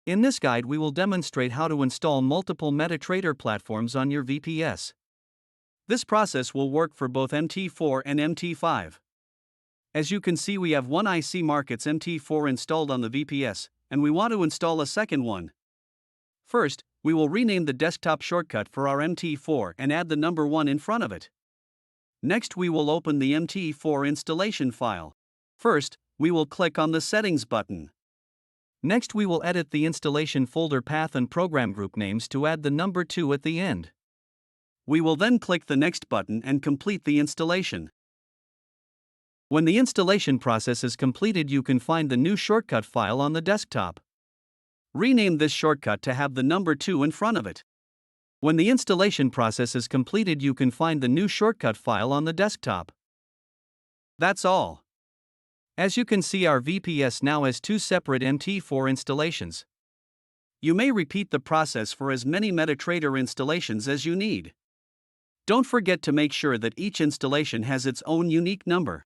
In this guide we will demonstrate how to install multiple MetaTrader platforms on your VPS. This process will work for both MT4 and MT5. As you can see, we have one IC Markets MT4 installed on the VPS, and we want to install a second one. First, we will rename the desktop shortcut for our MT4 and add the number 1 in front of it. Next, we will open the MT4 installation file. First, we will click on the Settings button. Next, we will edit the installation folder path and program group names to add the number 2 at the end. We will then click the Next button and complete the installation. When the installation process is completed, you can find the new shortcut file on the desktop. Rename this shortcut to have the number 2 in front of it. When the installation process is completed, you can find the new shortcut file on the desktop. That's all. As you can see, our VPS now has 2 separate MT4 installations. You may repeat the process for as many MetaTrader installations as you need. Don't forget to make sure that each installation has its own unique number.